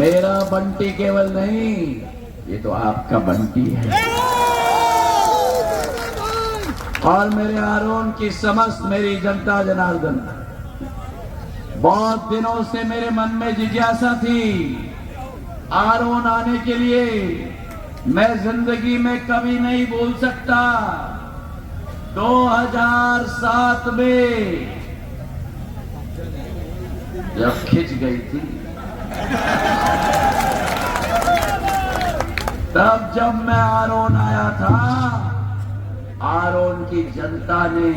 मेरा बंटी केवल नहीं, ये तो आपका बंटी है। और मेरे आरोन की समस्त मेरी जनता जनार्दन, बहुत दिनों से मेरे मन में जिज्ञासा थी आरोन आने के लिए। मैं जिंदगी में कभी नहीं भूल सकता 2007 में जब खिंच गई थी, तब जब मैं आरोन आया था, आरोन की जनता ने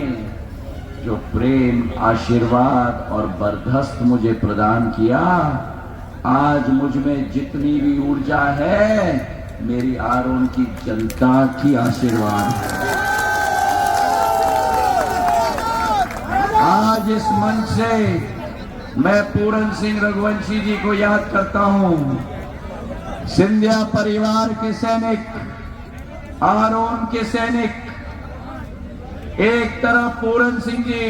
जो प्रेम, आशीर्वाद और बर्धस्त मुझे प्रदान किया, आज मुझ में जितनी भी ऊर्जा है मेरी आरोन की जनता की आशीर्वाद है। आज इस मंच से मैं पूरन सिंह रघुवंशी जी को याद करता हूं, सिंधिया परिवार के सैनिक, आरोन के सैनिक। एक तरफ पूरन सिंह जी,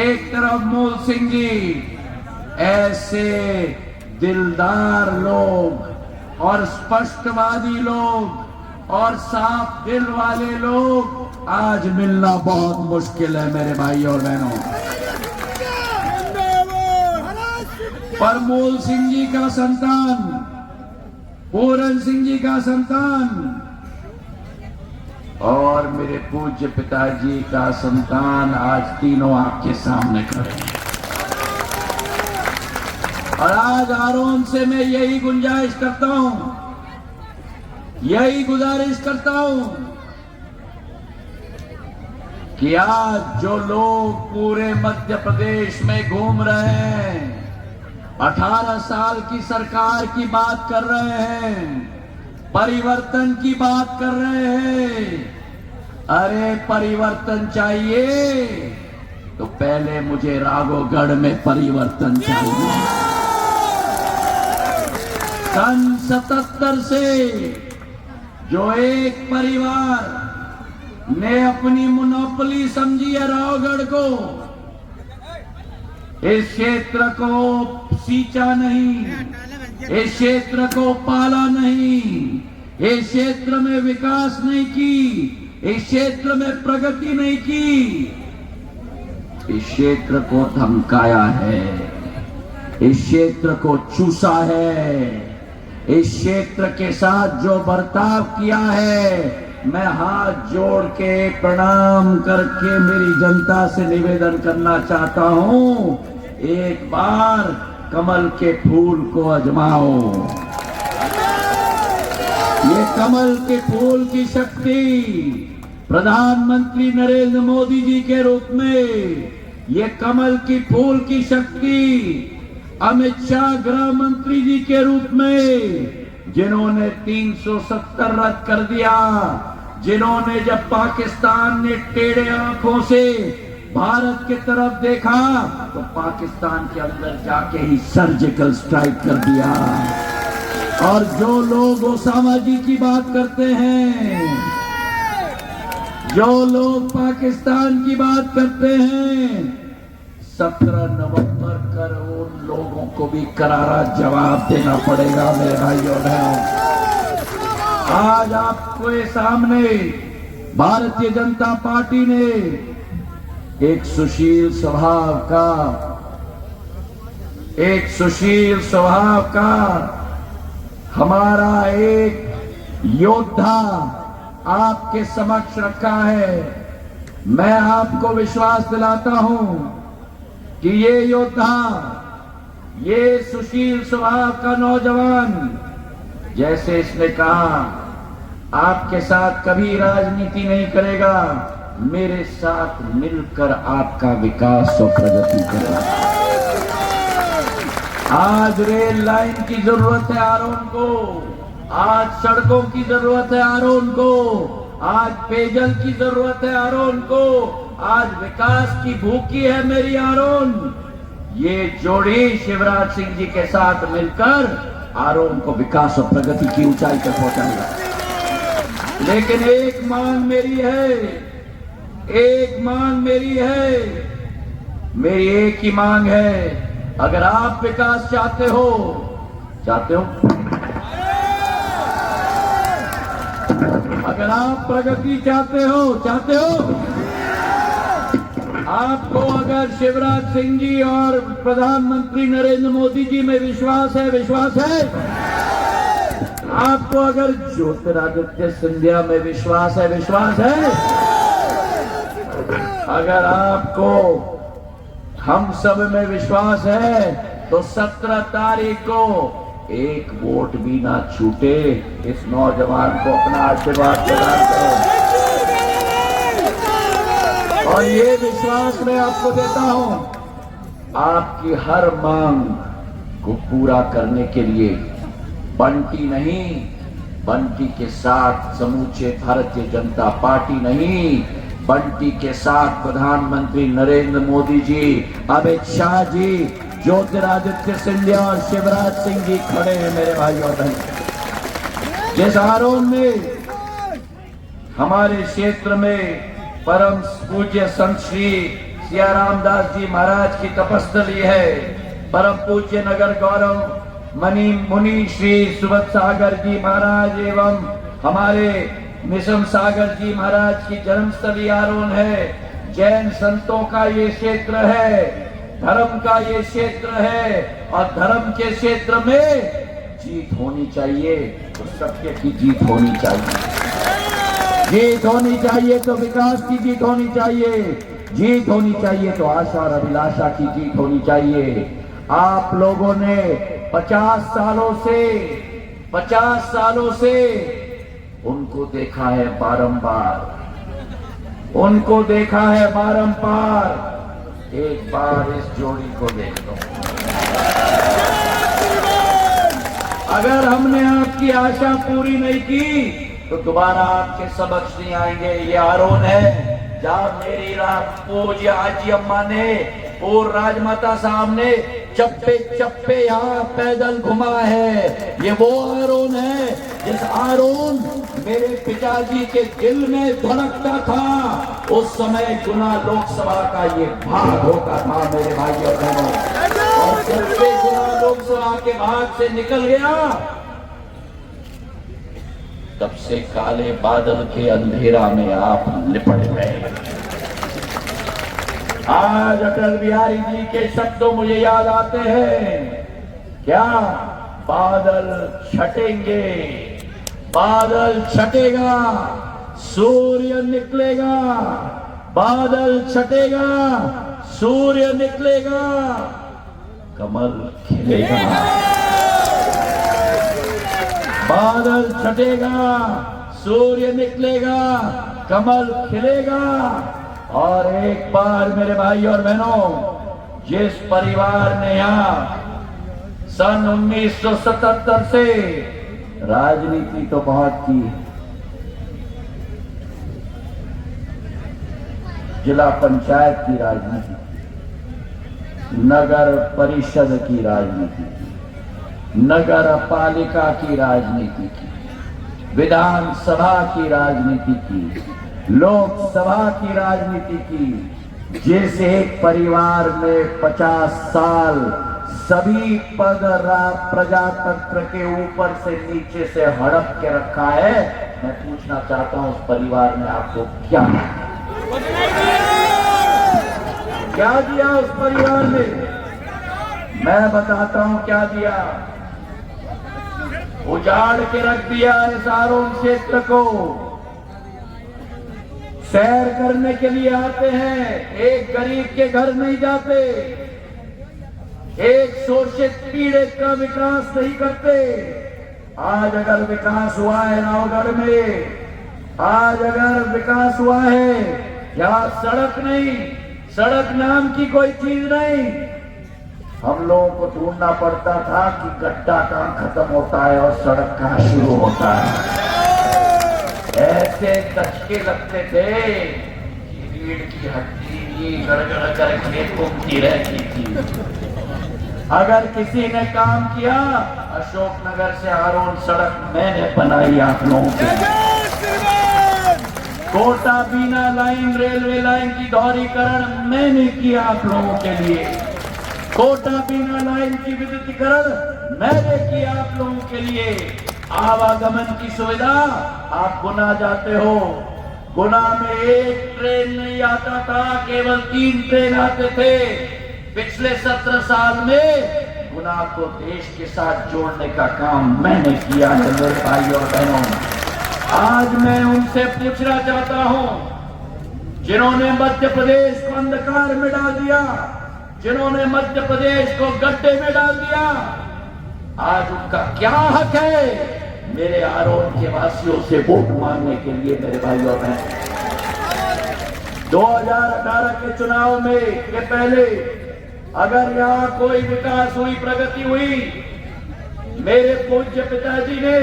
एक तरफ मूल सिंह जी, ऐसे दिलदार लोग और स्पष्टवादी लोग और साफ दिल वाले लोग आज मिलना बहुत मुश्किल है मेरे भाई और बहनों। पर मूल सिंह जी का संतान, पूरन सिंह जी का संतान और मेरे पूज्य पिताजी का संतान आज तीनों आपके सामने खड़े हैं। और आज आरोन से मैं यही गुंजाइश करता हूं, यही गुजारिश करता हूं कि आज जो लोग पूरे मध्य प्रदेश में घूम रहे हैं, 18 साल की सरकार की बात कर रहे हैं, परिवर्तन की बात कर रहे हैं। अरे परिवर्तन चाहिए तो पहले मुझे राघोगढ़ में परिवर्तन चाहिए। सन 77 से जो एक परिवार ने अपनी मोनोपोली समझी है राघोगढ़ को, इस क्षेत्र को सींचा नहीं, इस क्षेत्र को पाला नहीं, इस क्षेत्र में विकास नहीं की, इस क्षेत्र में प्रगति नहीं की, इस क्षेत्र को धमकाया है, इस क्षेत्र को चूसा है, इस क्षेत्र के साथ जो बर्ताव किया है, मैं हाथ जोड़ के प्रणाम करके मेरी जनता से निवेदन करना चाहता हूं, एक बार कमल के फूल को आजमाओ। ये कमल के फूल की शक्ति प्रधानमंत्री नरेंद्र मोदी जी के रूप में, ये कमल की फूल की शक्ति अमित शाह गृह मंत्री जी के रूप में, जिन्होंने 370 रद्द कर दिया, जिन्होंने जब पाकिस्तान ने टेढ़े आंखों से भारत की तरफ देखा तो पाकिस्तान के अंदर जाके ही सर्जिकल स्ट्राइक कर दिया। और जो लोग ओसामा जी की बात करते हैं, जो लोग पाकिस्तान की बात करते हैं, 17 नवंबर कर उन लोगों को भी करारा जवाब देना पड़ेगा मेरे भाई और बहनों। आज आपके सामने भारतीय जनता पार्टी ने एक सुशील स्वभाव का हमारा एक योद्धा आपके समक्ष रखा है। मैं आपको विश्वास दिलाता हूं कि ये योद्धा, ये सुशील स्वभाव का नौजवान, जैसे इसने कहा, आपके साथ कभी राजनीति नहीं करेगा, मेरे साथ मिलकर आपका विकास और प्रगति करेगा। आज रेल लाइन की जरूरत है आरोन को, आज सड़कों की जरूरत है आरोन को, आज पेयजल की जरूरत है आरोन को, आज विकास की भूखी है मेरी आरोन। ये जोड़ी शिवराज सिंह जी के साथ मिलकर आरोन को विकास और प्रगति की ऊंचाई तक पहुंचाएगा। लेकिन एक मांग मेरी है, एक मांग मेरी है, मेरी एक ही मांग है, अगर आप विकास चाहते हो चाहते हो? अगर आप प्रगति चाहते हो आपको अगर शिवराज सिंह जी और प्रधानमंत्री नरेंद्र मोदी जी में विश्वास है आपको अगर ज्योतिरादित्य सिंधिया में विश्वास है अगर आपको हम सब में विश्वास है तो 17 तारीख को एक वोट भी ना छूटे इस नौजवान को अपना आशीर्वाद प्रदान करो। और ये विश्वास मैं आपको देता हूं, आपकी हर मांग को पूरा करने के लिए बंटी नहीं, बंटी के साथ समूचे भारतीय जनता पार्टी नहीं, बंटी के साथ प्रधानमंत्री नरेंद्र मोदी जी, अमित शाह जी, ज्योतिरादित्य सिंधिया और शिवराज सिंह जी खड़े हैं मेरे भाई और बहन। जिस आरोन में हमारे क्षेत्र में परम पूज्य संत श्री सिया रामदास जी महाराज की तपस्थली है, परम पूज्य नगर गौरव मुनि श्री सुबत सागर जी महाराज एवं हमारे मिशन सागर जी महाराज की जन्मस्थली आरोन है। जैन संतों का ये क्षेत्र है, धर्म का ये क्षेत्र है और धर्म के क्षेत्र में जीत होनी चाहिए तो सत्य की जीत होनी चाहिए, जीत होनी चाहिए तो विकास की जीत होनी चाहिए, जीत होनी चाहिए तो आशा और अभिलाषा की जीत होनी चाहिए। आप लोगों ने 50 सालों से उनको देखा है बारंबार, एक बार इस जोड़ी को देख लो। अगर हमने आपकी आशा पूरी नहीं की तो दोबारा आपके समक्ष नहीं आएंगे। ये आरोन है जहां मेरी पूज्य आजी अम्मा ने और राजमाता साहब ने चप्पे चप्पे यहाँ पैदल घुमा है। ये वो आरोन है जिस आरोन मेरे पिताजी के दिल में धड़कता था, उस समय गुना लोकसभा का ये भाग होता था मेरे भाई और बहनों, और जब से गुना लोकसभा के भाग से निकल गया तब से काले बादल के अंधेरा में आप लिपट गए। आज अटल बिहारी जी के शब्दों मुझे याद आते हैं, क्या बादल छटेंगे, बादल छटेगा, सूर्य निकलेगा, बादल छटेगा, सूर्य निकलेगा, कमल खिलेगा। बादल छटेगा, सूर्य निकलेगा, कमल खिलेगा। और एक बार मेरे भाई और बहनों, जिस परिवार ने यहां सन 1977 से राजनीति तो बहुत की, जिला पंचायत की राजनीति, नगर परिषद की राजनीति, नगर पालिका की राजनीति की, विधानसभा की राजनीति की, लोकसभा की राजनीति की। जिस एक परिवार में 50 साल सभी पद प्रजातंत्र के ऊपर से नीचे से हड़प के रखा है, मैं पूछना चाहता हूं उस परिवार ने आपको क्या दिया उस परिवार ने? मैं बताता हूं क्या दिया। उजाड़ के रख दिया इस आरोन क्षेत्र को। सैर करने के लिए आते हैं, एक गरीब के घर नहीं जाते, एक शोषित पीड़ित का विकास नहीं करते। आज अगर विकास हुआ है रावगढ़ में, आज अगर विकास हुआ है, यहाँ सड़क नहीं, सड़क नाम की कोई चीज नहीं। हम लोगों को ढूंढना पड़ता था कि गड्ढा कहाँ खत्म होता है और सड़क कहाँ शुरू होता है। ऐसे धक्के लगते थे कि रीढ़ की हड्डी गड़गड़ करके घूमती रहती थी। अगर किसी ने काम किया, अशोकनगर से आरोन सड़क मैंने बनाई आप लोगों के लिए। कोटा बीना लाइन, रेलवे लाइन की दोहरीकरण मैंने किया आप लोगों के लिए। कोटा बिना लाइन की विद्युतीकरण मैंने किया आप लोगों के लिए। आवागमन की सुविधा, आप गुना जाते हो, गुना में एक ट्रेन नहीं आता था, केवल 3 ट्रेन आते थे। पिछले 17 साल में गुना को देश के साथ जोड़ने का काम मैंने किया है मेरे भाइयों और बहनों। आज मैं उनसे पूछना चाहता हूं, जिन्होंने मध्य प्रदेश को अंधकार में डाल दिया, जिन्होंने मध्य प्रदेश को गड्ढे में डाल दिया, आज उनका क्या हक है मेरे आरोप के वासियों से वोट मांगने के लिए? मेरे भाइयों और बहनों, 2018 के चुनाव में के पहले अगर यहां कोई विकास हुई, प्रगति हुई, मेरे पूज्य पिताजी ने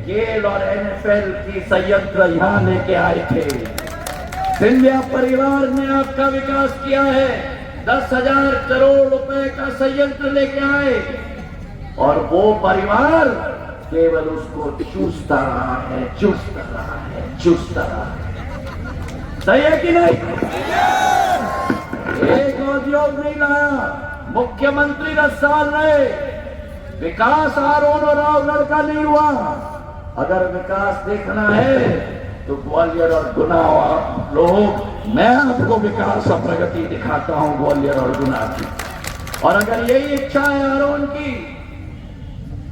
गेल और एनएफएल की संयंत्र यहां लेके आए थे। सिंधिया परिवार ने आपका विकास किया है, 10,000 करोड़ रुपए का संयंत्र लेके आए, और वो परिवार केवल उसको चूसता रहा है, चूसता रहा है, चूसता रहा है। सही है कि नहीं? एक उद्योग नहीं लाया, मुख्यमंत्री 10 साल रहे, विकास आरोन और रावगढ़ का नहीं हुआ। अगर विकास देखना है तो ग्वालियर और गुना लोग, मैं आपको विकास और प्रगति दिखाता हूं ग्वालियर और गुना की। और अगर यही इच्छा है आरोन की,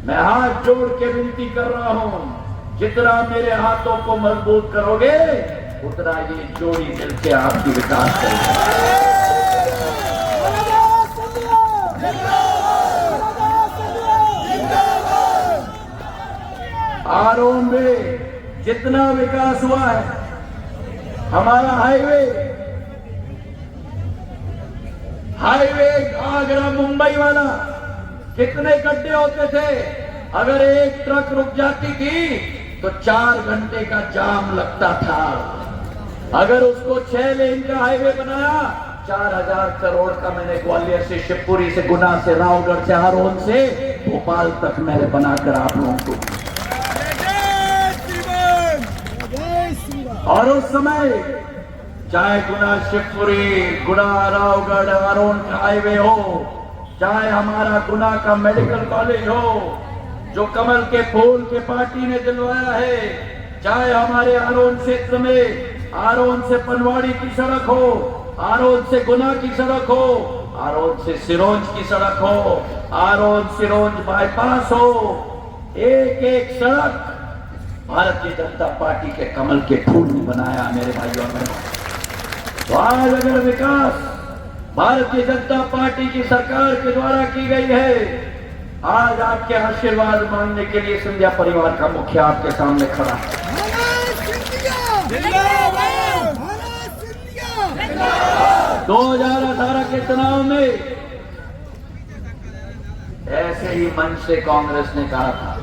मैं हाथ जोड़ के विनती कर रहा हूं, जितना मेरे हाथों को मजबूत करोगे उतना ये जोड़ी मिलकर आपकी विकास करेगी। आरोन में जितना विकास हुआ है, हमारा हाईवे आगरा मुंबई वाला, कितने गड्ढे होते थे, अगर एक ट्रक रुक जाती थी तो 4 घंटे का जाम लगता था। अगर उसको 6 लेन का हाईवे बनाया, 4,000 करोड़ का मैंने ग्वालियर से, शिवपुरी से, गुना से, रावगढ़ से, आरोन से भोपाल तक मैंने बनाकर आप लोगों को। और उस समय चाहे गुना शिवपुरी, गुना रावगढ़, आरोन का हाईवे हो, चाहे हमारा गुना का मेडिकल कॉलेज हो जो कमल के फूल के पार्टी ने दिलवाया है, चाहे हमारे आरोन क्षेत्र में आरोन से पनवाड़ी की सड़क हो, आरोन से गुना की सड़क हो, आरोन से सिरोंज की सड़क हो, आरोन सिरोंज बाईपास हो, एक एक सड़क भारतीय जनता पार्टी के कमल के फूल ने बनाया मेरे भाइयों ने। तो आज अगर विकास भारतीय जनता पार्टी की सरकार के द्वारा की गई है, आज आपके आशीर्वाद मांगने के लिए सिंधिया परिवार का मुखिया आपके सामने खड़ा है। 2018 के चुनाव में ऐसे ही मंच से कांग्रेस ने कहा था,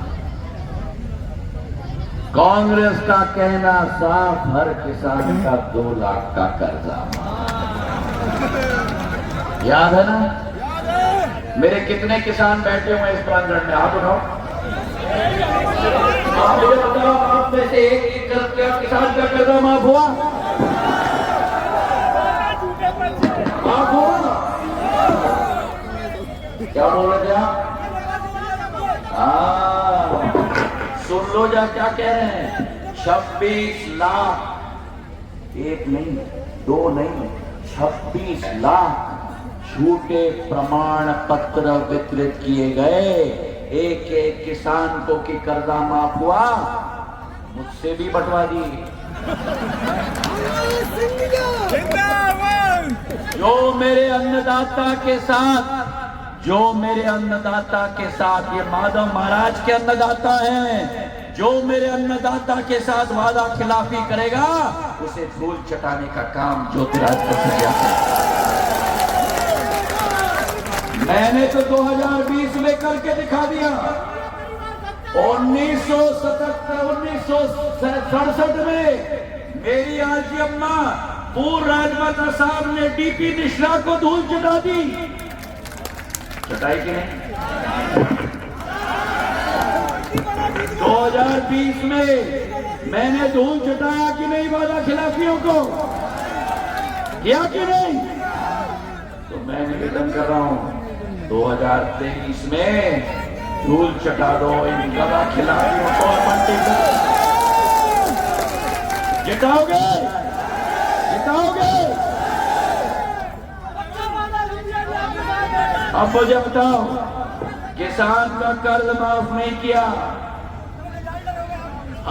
कांग्रेस का कहना साफ, हर किसान का 2 लाख का कर्जा। याद है ना? मेरे कितने किसान बैठे हुए इस प्रांगण में, आप उठाओ, आप मुझे बताओ, आप में से एक क्या किसान का कर्जा माफ हुआ? माफ हुआ? क्या बोल रहे थे आप? सुन लो जा क्या कह रहे हैं। 26 लाख, 1 नहीं, 2 नहीं, 26 लाख झूठे प्रमाण पत्र वितरित किए गए। एक एक किसान को कि कर्जा माफ हुआ, मुझसे भी बंटवा दी। जो मेरे अन्नदाता के साथ, जो मेरे अन्नदाता के साथ, ये माधव महाराज के अन्नदाता हैं, जो मेरे अन्नदाता के साथ वादा खिलाफी करेगा उसे धूल चटाने का काम ज्योतिरादित्य सिंधिया करेगा। मैंने तो 2020 में करके दिखा दिया। 1967 में मेरी आजी अम्मा पूर्व राजमाता साहब ने डीपी मिश्रा को धूल चटा दी, चटाई कि नहीं? 2020 में मैंने धूल चटाया कि नहीं वादा खिलाफियों को, किया कि नहीं? तो मैं निवेदन कर रहा हूं, 2023 में धूल चटा दो इन गधा खिलाड़ियों को और मंडी को। जिताओगे, जिताओगे। अब मुझे बताओ, किसान का कर्ज माफ नहीं किया।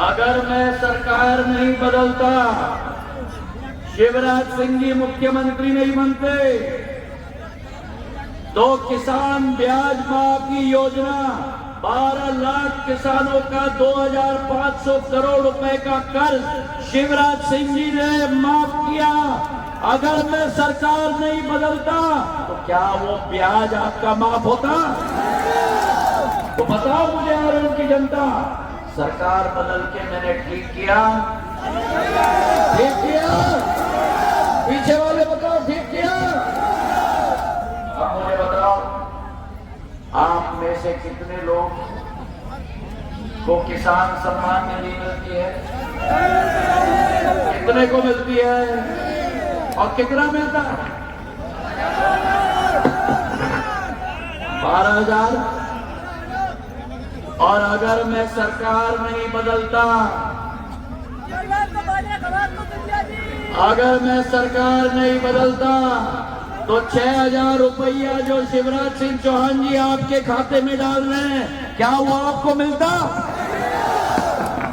अगर मैं सरकार नहीं बदलता, शिवराज सिंह जी मुख्यमंत्री नहीं बनते, तो किसान ब्याज माफ की योजना 12 लाख किसानों का 2500 करोड़ रुपए का कर्ज शिवराज सिंह जी ने माफ किया। अगर मैं सरकार नहीं बदलता तो क्या वो ब्याज आपका माफ होता? तो बताओ मुझे और उनकी जनता, सरकार बदल के मैंने ठीक किया? ठीक किया? पीछे वाले बताओ, ठीक किया? अब मुझे बताओ, आप में से कितने लोग को किसान सम्मान निधि मिलती है? कितने को मिलती है और कितना मिलता है? 12,000। और अगर मैं सरकार नहीं बदलता, अगर मैं सरकार नहीं बदलता तो 6,000 रुपया जो शिवराज सिंह चौहान जी आपके खाते में डाल रहे हैं, क्या वो आपको मिलता?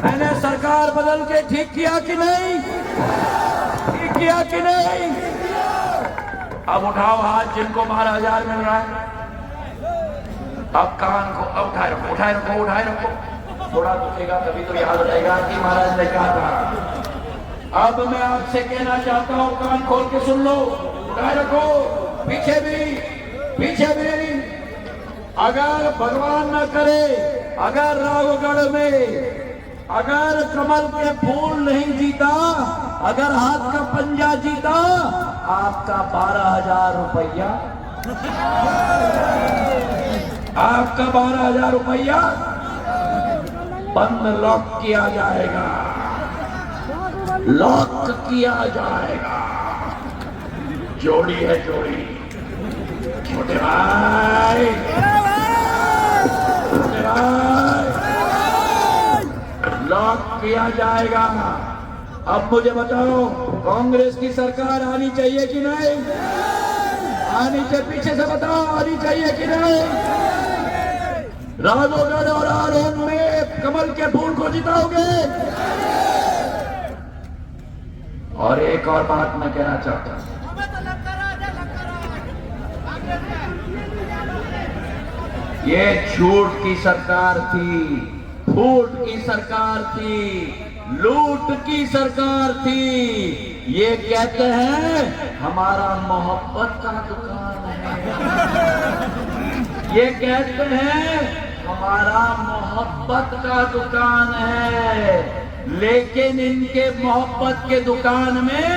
मैंने सरकार बदल के ठीक किया कि नहीं? ठीक किया कि नहीं? अब उठाओ हाथ जिनको 12,000 मिल रहा है। अब कान को अब उठाए रखो, उठाए रखो, उठाए रखो। थोड़ा दुखेगा तभी तो याद रहेगा कि महाराज ने कहा था। अब मैं आपसे कहना चाहता हूं, कान खोल के सुन लो, उठाए रखो। पीछे भी, पीछे भी। अगर भगवान न करे, अगर रावगढ़ में अगर कमल के फूल नहीं जीता, अगर हाथ का पंजा जीता, आपका 12,000 रुपया, आपका 12,000 रुपया बंद लॉक किया जाएगा, लॉक किया जाएगा। जोड़ी है जोड़ी, छोटे भाई, छोटे भाई, लॉक किया जाएगा। अब मुझे बताओ, कांग्रेस की सरकार आनी चाहिए कि नहीं? आनी चाहिए? पीछे से बताओ, आनी चाहिए कि नहीं? राघोगढ़ और आरोन में कमल के फूल को जिताओगे? और एक और बात मैं कहना चाहता हूं, ये झूठ की सरकार थी, फूट की सरकार थी, लूट की सरकार थी। ये कहते हैं हमारा मोहब्बत का दुकान है, ये कहते हैं हमारा मोहब्बत का दुकान है, लेकिन इनके मोहब्बत के दुकान में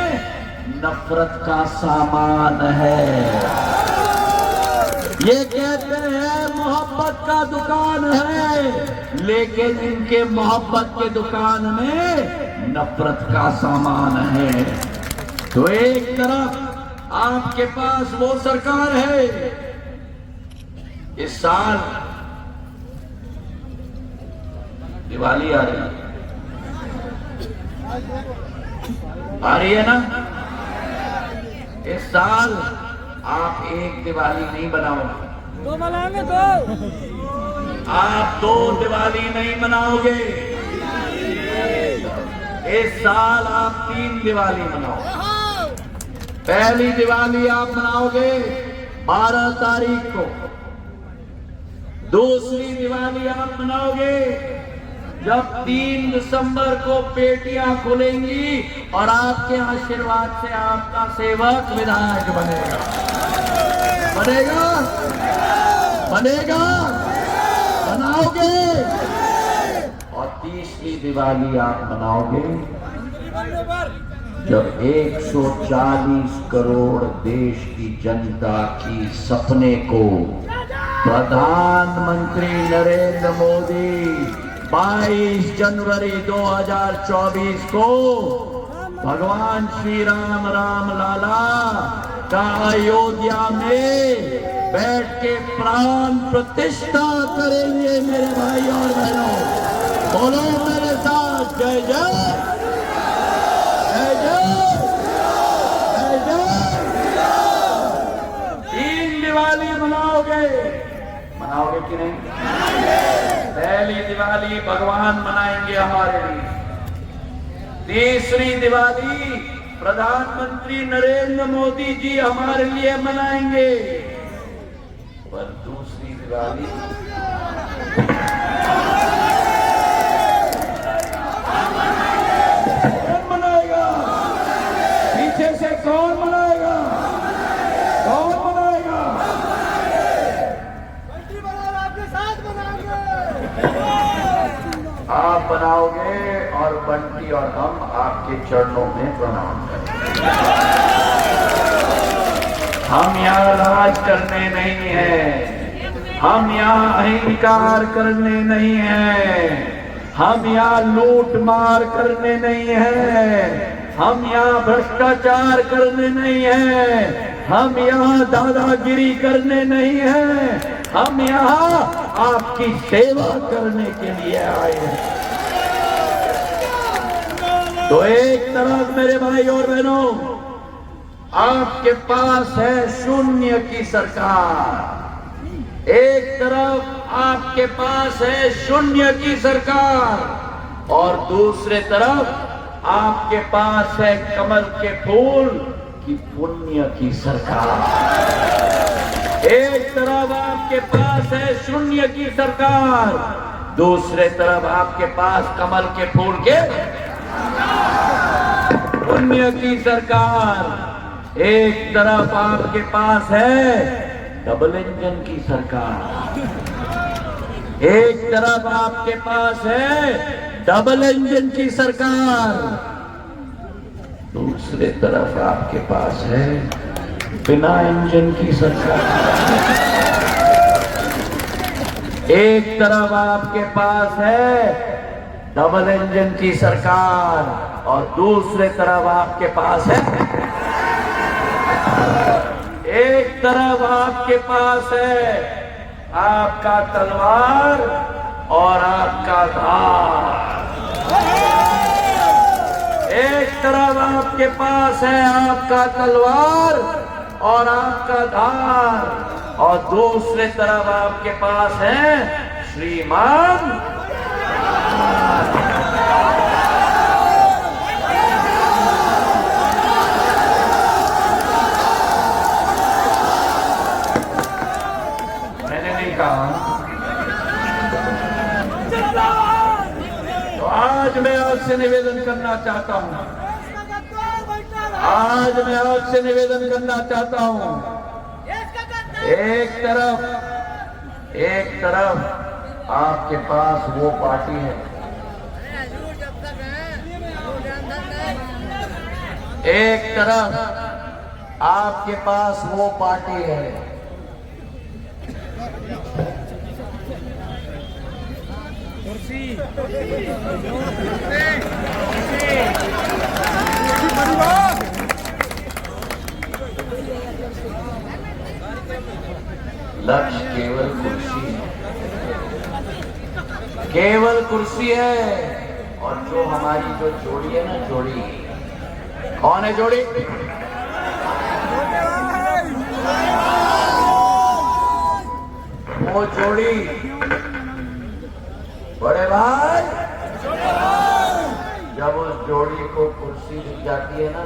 नफरत का सामान है। ये कहते हैं मोहब्बत का दुकान है, लेकिन इनके मोहब्बत के दुकान में नफरत का सामान है। तो एक तरफ आपके पास वो सरकार है, इस साल दिवाली आ रही है ना? इस साल आप एक दिवाली नहीं बनाओगे, दो मनाएंगे, दो। आप 2 दिवाली नहीं मनाओगे। इस साल आप 3 दिवाली मनाओगे। पहली दिवाली आप मनाओगे 12 तारीख को, दूसरी दिवाली आप मनाओगे जब 3 दिसंबर को पेटियां खुलेंगी और आपके आशीर्वाद से आपका सेवक विधायक बनेगा, बनेगा, बनेगा, बनाओगे। और तीसरी दिवाली आप मनाओगे जब 140 करोड़ देश की जनता की सपने को प्रधानमंत्री नरेंद्र मोदी 22 जनवरी 2024 को भगवान श्री राम राम लाला का अयोध्या में बैठ के प्राण प्रतिष्ठा करेंगे मेरे भाई और बहनों। बोलो मेरे साथ जय जय जय जय जय जय। 3 दिवाली मनाओगे कि नहीं? पहली दिवाली भगवान मनाएंगे हमारे लिए, तीसरी दिवाली प्रधानमंत्री नरेंद्र मोदी जी हमारे लिए मनाएंगे, पर दूसरी दिवाली कौन मनाएगा? पीछे से कौन मनाएगा? कौन मनाएगा? आपके साथ मनाएंगे। आप बनाओगे और बंटी और हम आपके चरणों में प्रणाम करेंगे। हम यहाँ राज करने नहीं हैं, हम यहाँ अहंकार करने नहीं हैं, हम यहाँ लूट मार करने नहीं हैं, हम यहाँ भ्रष्टाचार करने नहीं हैं, हम यहाँ दादागिरी करने नहीं हैं, हम यहाँ आपकी सेवा करने के लिए आए हैं। तो एक तरफ मेरे भाई और बहनों, आपके पास है शून्य की सरकार, एक तरफ आपके पास है शून्य की सरकार, और दूसरे तरफ आपके पास है कमल के फूल की पुण्य की सरकार। एक तरफ आपके पास है शून्य की सरकार, दूसरे तरफ आपके पास कमल के फूल के पुण्य की सरकार। एक तरफ आपके पास है डबल इंजन की सरकार, एक तरफ आपके पास है डबल इंजन की सरकार, दूसरे तरफ आपके पास है बिना इंजन की सरकार। एक तरफ आपके पास है डबल इंजन की सरकार और दूसरे तरफ आपके पास है, एक तरफ आपके पास है आपका तलवार और आपका धार, एक तरफ आपके पास है आपका तलवार और आपका धार, और दूसरे तरफ आपके पास है श्रीमान। मैंने नहीं कहा। तो आज मैं आपसे निवेदन करना चाहता हूं, आज मैं आपसे निवेदन करना चाहता हूं, एक तरफ आपके पास वो पार्टी है, एक तरफ आपके पास वो पार्टी है, लक्ष्य केवल कुर्सी है, केवल कुर्सी है। और जो हमारी जो जोड़ी है ना, जोड़ी कौन है? जोड़ी वो जोड़ी बड़े भाई, जब उस जोड़ी को कुर्सी दिख जाती है ना,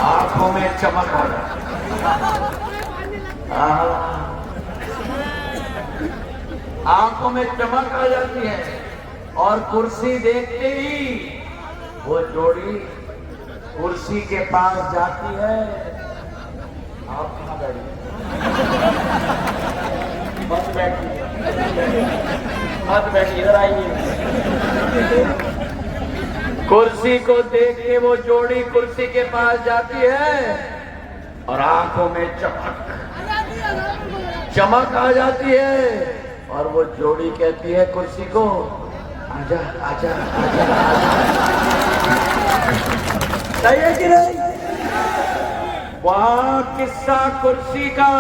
आंखों में चमक आ जाती है, आंखों में चमक आ जाती है, और कुर्सी देखते ही वो जोड़ी कुर्सी के पास जाती है। आप कहाँ बैठी? मत बैठिए, मत बैठिए, इधर आइए। कुर्सी को देख के वो जोड़ी कुर्सी के पास जाती है और आंखों में चमक आ जाती है, और वो जोड़ी कहती है कुर्सी को, आजा आजा आजा आजा। सही है कि नहीं? वहां किस्सा कुर्सी का,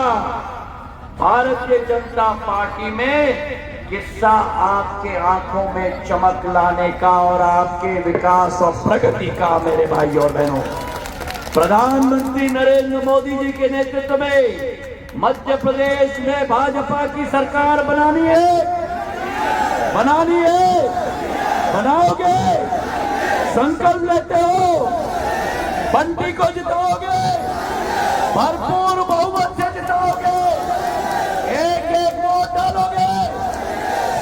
भारतीय जनता पार्टी में किस्सा आपके आंखों में चमक लाने का और आपके विकास और प्रगति का। मेरे भाई और बहनों, प्रधानमंत्री नरेंद्र मोदी जी के नेतृत्व में मध्य प्रदेश में भाजपा की सरकार बनानी है, बनानी है, बनाओगे, संकल्प लेते हो, बंटी को जिताओगे, भरपूर बहुमत से जिताओगे, एक एक वोट डालोगे,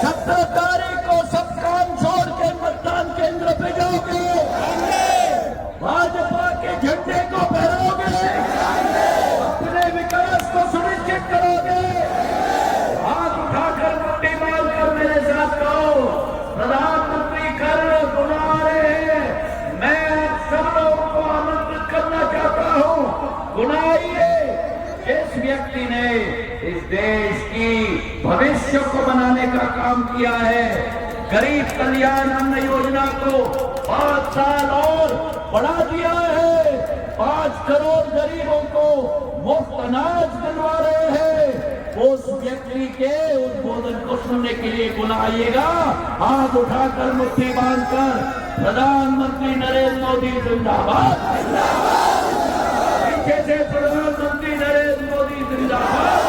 17 तारीख को सब काम छोड़ के मतदान केंद्र पे जाओगे, भाजपा के झंडे को फहराओगे, अपने विकास को सुनिश्चित करोगे। हाथ उठाकर मुट्ठी बांधकर मेरे साथ कहो, प्रधानमंत्री कर्ण बुला रहे हैं। मैं आप सब लोगों को आमंत्रित करना चाहता हूं, बुलाइए। जिस व्यक्ति ने इस देश की भविष्य को बनाने का काम किया है, गरीब कल्याण अन्न योजना को 5 साल और बढ़ा दिया है, 5 करोड़ गरीबों को मुफ्त अनाज दिलवा रहे हैं, उस व्यक्ति के उद्बोधन को सुनने के लिए बुलाइएगा। हाथ उठाकर मुट्ठी बांधकर प्रधानमंत्री नरेंद्र मोदी जिंदाबाद, पीछे से प्रधानमंत्री नरेंद्र मोदी जिंदाबाद।